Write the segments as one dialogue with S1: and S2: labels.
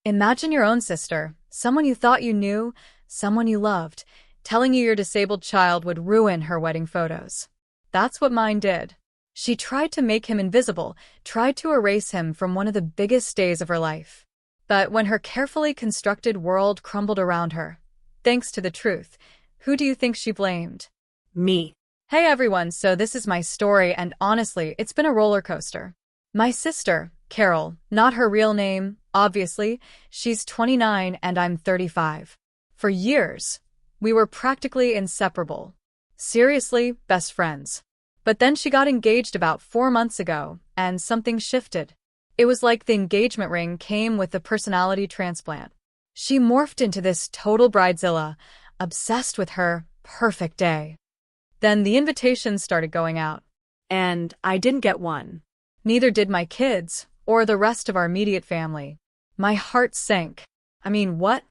S1: Imagine your own sister, someone you thought you knew, someone you loved, telling you your disabled child would ruin her wedding photos. That's what mine did. She tried to make him invisible, tried to erase him from one of the biggest days of her life. But when her carefully constructed world crumbled around her, thanks to the truth, who do you think she blamed?
S2: Me.
S1: Hey everyone, so this is my story, and honestly, it's been a roller coaster. My sister, Carol, not her real name, obviously, she's 29 and I'm 35. For years, we were practically inseparable. Seriously, best friends. But then she got engaged about 4 months ago, and something shifted. It was like the engagement ring came with a personality transplant. She morphed into this total bridezilla, obsessed with her perfect day. Then the invitations started going out.
S2: And I didn't get one.
S1: Neither did my kids, or the rest of our immediate family. My heart sank. I mean, what?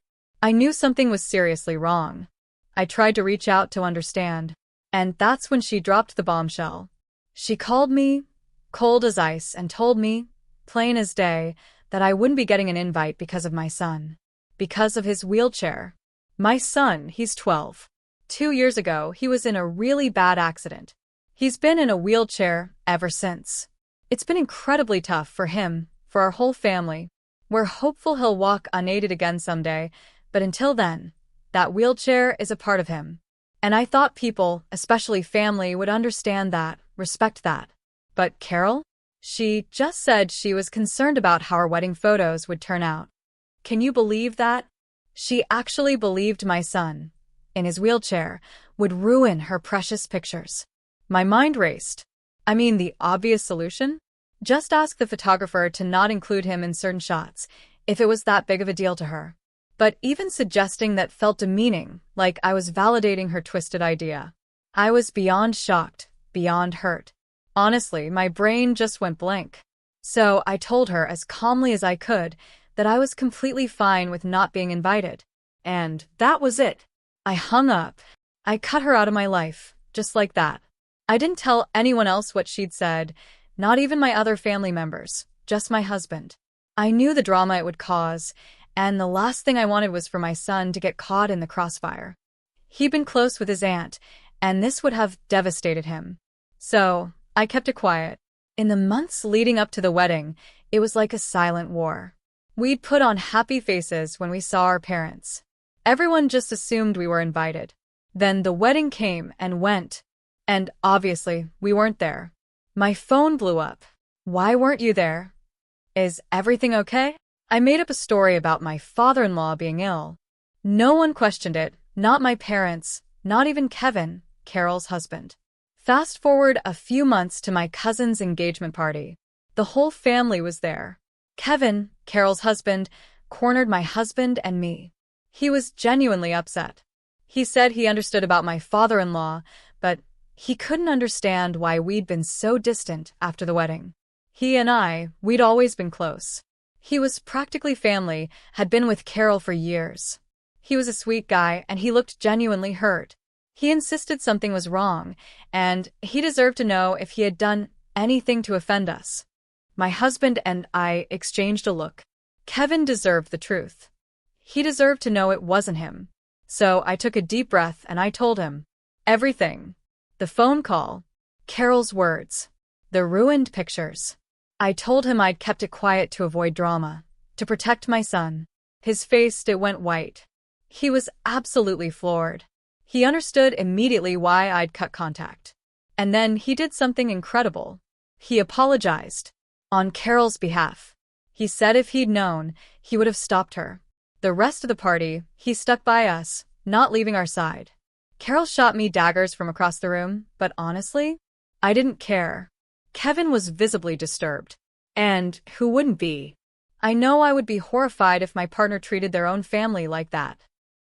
S1: I knew something was seriously wrong. I tried to reach out to understand. And that's when she dropped the bombshell. She called me, cold as ice, and told me, plain as day, that I wouldn't be getting an invite because of my son. Because of his wheelchair. My son, he's 12. 2 years ago, he was in a really bad accident. He's been in a wheelchair ever since. It's been incredibly tough for him, for our whole family. We're hopeful he'll walk unaided again someday, but until then, that wheelchair is a part of him. And I thought people, especially family, would understand that, respect that. But Carol? She just said she was concerned about how our wedding photos would turn out. Can you believe that? She actually believed my son, in his wheelchair, would ruin her precious pictures. My mind raced. I mean, the obvious solution? Just ask the photographer to not include him in certain shots, if it was that big of a deal to her. But even suggesting that felt demeaning, like I was validating her twisted idea. I was beyond shocked, beyond hurt. Honestly, my brain just went blank. So I told her as calmly as I could that I was completely fine with not being invited. And that was it. I hung up. I cut her out of my life, just like that. I didn't tell anyone else what she'd said, not even my other family members, just my husband. I knew the drama it would cause, and the last thing I wanted was for my son to get caught in the crossfire. He'd been close with his aunt, and this would have devastated him. So, I kept it quiet. In the months leading up to the wedding, it was like a silent war. We'd put on happy faces when we saw our parents. Everyone just assumed we were invited. Then the wedding came and went. And obviously, we weren't there. My phone blew up. Why weren't you there? Is everything okay? I made up a story about my father-in-law being ill. No one questioned it, not my parents, not even Kevin, Carol's husband. Fast forward a few months to my cousin's engagement party. The whole family was there. Kevin, Carol's husband, cornered my husband and me. He was genuinely upset. He said he understood about my father-in-law, but he couldn't understand why we'd been so distant after the wedding. He and we'd always been close. He was practically family, had been with Carol for years. He was a sweet guy, and he looked genuinely hurt. He insisted something was wrong, and he deserved to know if he had done anything to offend us. My husband and I exchanged a look. Kevin deserved the truth. He deserved to know it wasn't him. So I took a deep breath and I told him everything. The phone call, Carol's words, the ruined pictures. I told him I'd kept it quiet to avoid drama, to protect my son. His face, it went white. He was absolutely floored. He understood immediately why I'd cut contact. And then he did something incredible. He apologized. On Carol's behalf. He said if he'd known, he would have stopped her. The rest of the party, he stuck by us, not leaving our side. Carol shot me daggers from across the room, but honestly, I didn't care. Kevin was visibly disturbed. And who wouldn't be? I know I would be horrified if my partner treated their own family like that.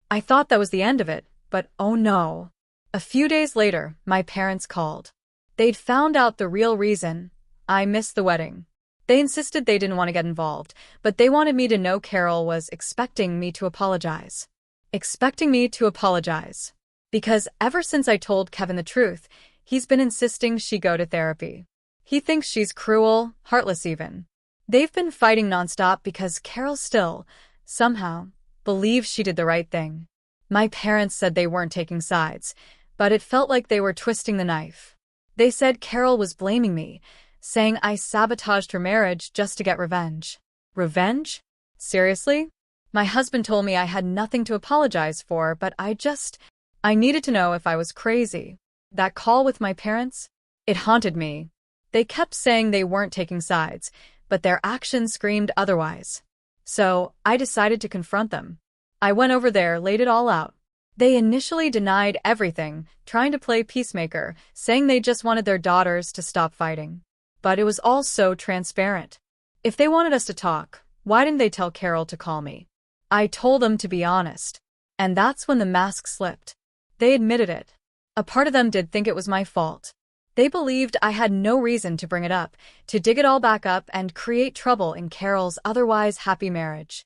S1: I thought that was the end of it, but oh no. A few days later, my parents called. They'd found out the real reason I missed the wedding. They insisted they didn't want to get involved, but they wanted me to know Carol was expecting me to apologize. Expecting me to apologize. Because ever since I told Kevin the truth, he's been insisting she go to therapy. He thinks she's cruel, heartless even. They've been fighting nonstop because Carol still, somehow, believe she did the right thing. My parents said they weren't taking sides, but it felt like they were twisting the knife. They said Carol was blaming me, saying I sabotaged her marriage just to get revenge. Revenge? Seriously? My husband told me I had nothing to apologize for, but I needed to know if I was crazy. That call with my parents? It haunted me. They kept saying they weren't taking sides, but their actions screamed otherwise. So, I decided to confront them. I went over there, laid it all out. They initially denied everything, trying to play peacemaker, saying they just wanted their daughters to stop fighting. But it was all so transparent. If they wanted us to talk, why didn't they tell Carol to call me? I told them to be honest. And that's when the mask slipped. They admitted it. A part of them did think it was my fault. They believed I had no reason to bring it up, to dig it all back up and create trouble in Carol's otherwise happy marriage.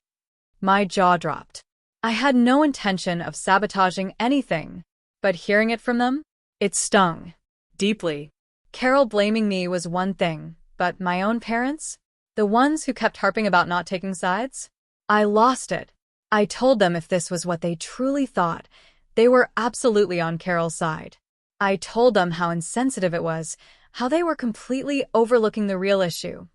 S1: My jaw dropped. I had no intention of sabotaging anything, but hearing it from them, it stung deeply. Carol blaming me was one thing, but my own parents? The ones who kept harping about not taking sides? I lost it. I told them if this was what they truly thought, they were absolutely on Carol's side. I told them how insensitive it was, how they were completely overlooking the real issue.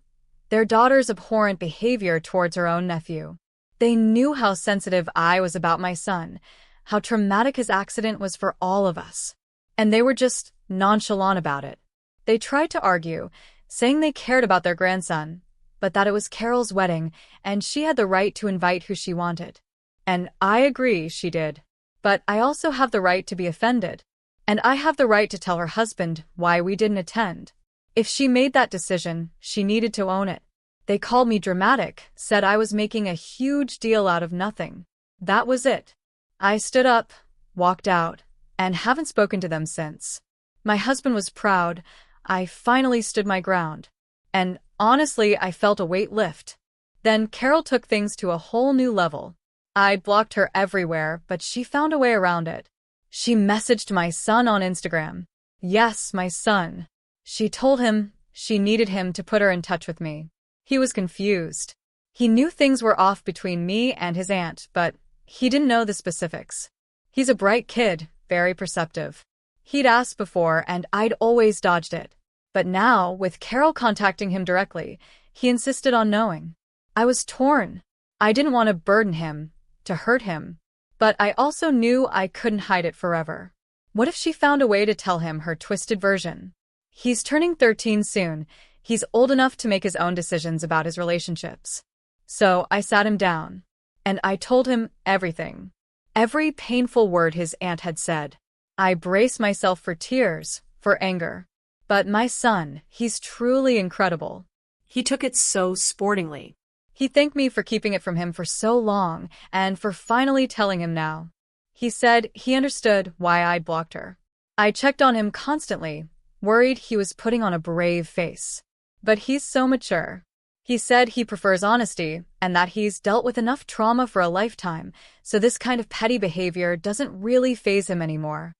S1: Their daughter's abhorrent behavior towards her own nephew. They knew how sensitive I was about my son, how traumatic his accident was for all of us. And they were just nonchalant about it. They tried to argue, saying they cared about their grandson, but that it was Carol's wedding and she had the right to invite who she wanted. And I agree she did. But I also have the right to be offended. And I have the right to tell her husband why we didn't attend. If she made that decision, she needed to own it. They called me dramatic, said I was making a huge deal out of nothing. That was it. I stood up, walked out, and haven't spoken to them since. My husband was proud. I finally stood my ground. And honestly, I felt a weight lift. Then Carol took things to a whole new level. I'd blocked her everywhere, but she found a way around it. She messaged my son on Instagram. Yes, my son. She told him she needed him to put her in touch with me. He was confused. He knew things were off between me and his aunt, but he didn't know the specifics. He's a bright kid, very perceptive. He'd asked before, and I'd always dodged it. But now, with Carol contacting him directly, he insisted on knowing. I was torn. I didn't want to burden him, to hurt him. But I also knew I couldn't hide it forever. What if she found a way to tell him her twisted version? He's turning 13 soon. He's old enough to make his own decisions about his relationships. So I sat him down. And I told him everything. Every painful word his aunt had said. I braced myself for tears, for anger. But my son, he's truly incredible.
S2: He took it so sportingly.
S1: He thanked me for keeping it from him for so long, and for finally telling him now. He said he understood why I'd blocked her. I checked on him constantly, worried he was putting on a brave face. But he's so mature. He said he prefers honesty, and that he's dealt with enough trauma for a lifetime, so this kind of petty behavior doesn't really faze him anymore.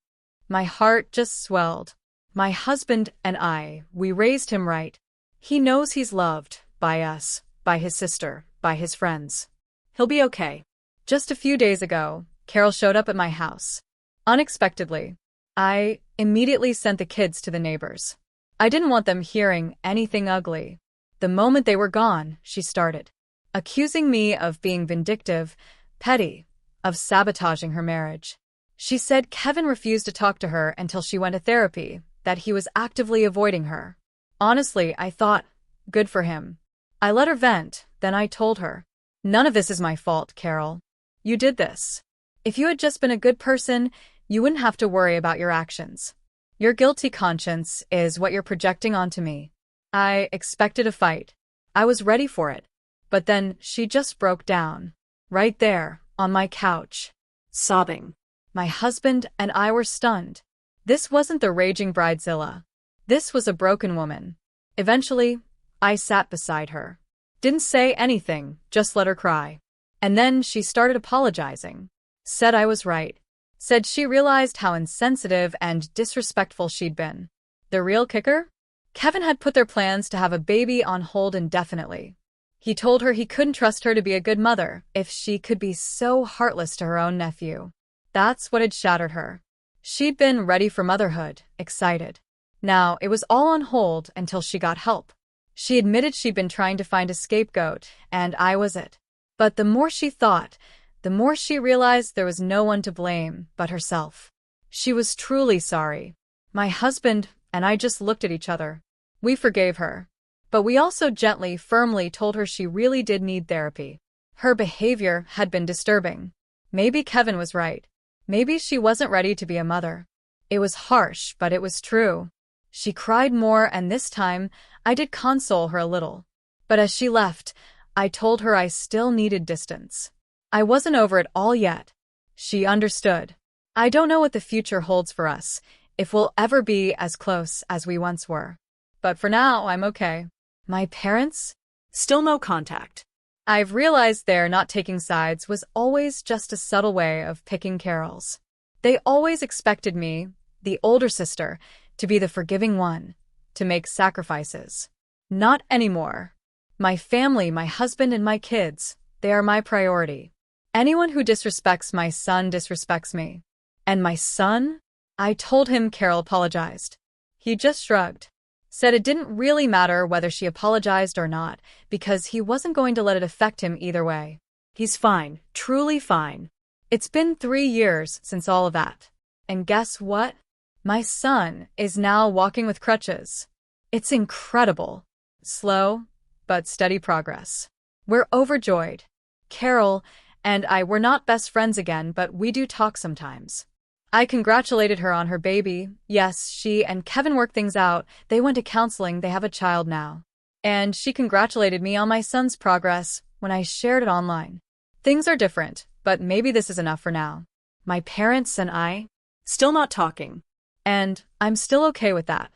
S1: My heart just swelled. My husband and I, we raised him right. He knows he's loved, by us, by his sister, by his friends. He'll be okay. Just a few days ago, Carol showed up at my house. Unexpectedly. I immediately sent the kids to the neighbors. I didn't want them hearing anything ugly. The moment they were gone, she started, accusing me of being vindictive, petty, of sabotaging her marriage. She said Kevin refused to talk to her until she went to therapy, that he was actively avoiding her. Honestly, I thought, good for him. I let her vent, then I told her, none of this is my fault, Carol. You did this. If you had just been a good person, you wouldn't have to worry about your actions. Your guilty conscience is what you're projecting onto me. I expected a fight. I was ready for it. But then she just broke down. Right there, on my couch.
S2: Sobbing.
S1: My husband and I were stunned. This wasn't the raging bridezilla. This was a broken woman. Eventually, I sat beside her. Didn't say anything, just let her cry. And then she started apologizing. Said I was right. Said she realized how insensitive and disrespectful she'd been. The real kicker? Kevin had put their plans to have a baby on hold indefinitely. He told her he couldn't trust her to be a good mother if she could be so heartless to her own nephew. That's what had shattered her. She'd been ready for motherhood, excited. Now, it was all on hold until she got help. She admitted she'd been trying to find a scapegoat, and I was it. But the more she thought, the more she realized there was no one to blame but herself. She was truly sorry. My husband and I just looked at each other. We forgave her. But we also gently, firmly told her she really did need therapy. Her behavior had been disturbing. Maybe Kevin was right. Maybe she wasn't ready to be a mother. It was harsh, but it was true. She cried more, and this time, I did console her a little. But as she left, I told her I still needed distance. I wasn't over it all yet. She understood. I don't know what the future holds for us, if we'll ever be as close as we once were. But for now, I'm okay. My parents?
S2: Still no contact.
S1: I've realized their not taking sides was always just a subtle way of picking Carol's. They always expected me, the older sister, to be the forgiving one, to make sacrifices. Not anymore. My family, my husband, and my kids, they are my priority. Anyone who disrespects my son disrespects me. And my son? I told him Carol apologized. He just shrugged. Said it didn't really matter whether she apologized or not, because he wasn't going to let it affect him either way.
S2: He's fine, truly fine.
S1: It's been 3 years since all of that. And guess what? My son is now walking with crutches. It's incredible. Slow, but steady progress. We're overjoyed. Carol and I were not best friends again, but we do talk sometimes. I congratulated her on her baby. Yes, she and Kevin worked things out. They went to counseling. They have a child now. And she congratulated me on my son's progress when I shared it online. Things are different, but maybe this is enough for now. My parents and I,
S2: still not talking.
S1: And I'm still okay with that.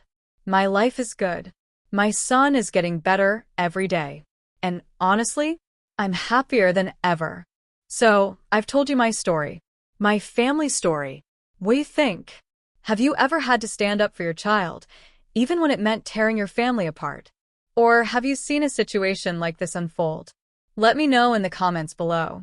S1: My life is good. My son is getting better every day. And honestly, I'm happier than ever. So, I've told you my story.
S2: My family story.
S1: What do you think? Have you ever had to stand up for your child, even when it meant tearing your family apart? Or have you seen a situation like this unfold? Let me know in the comments below.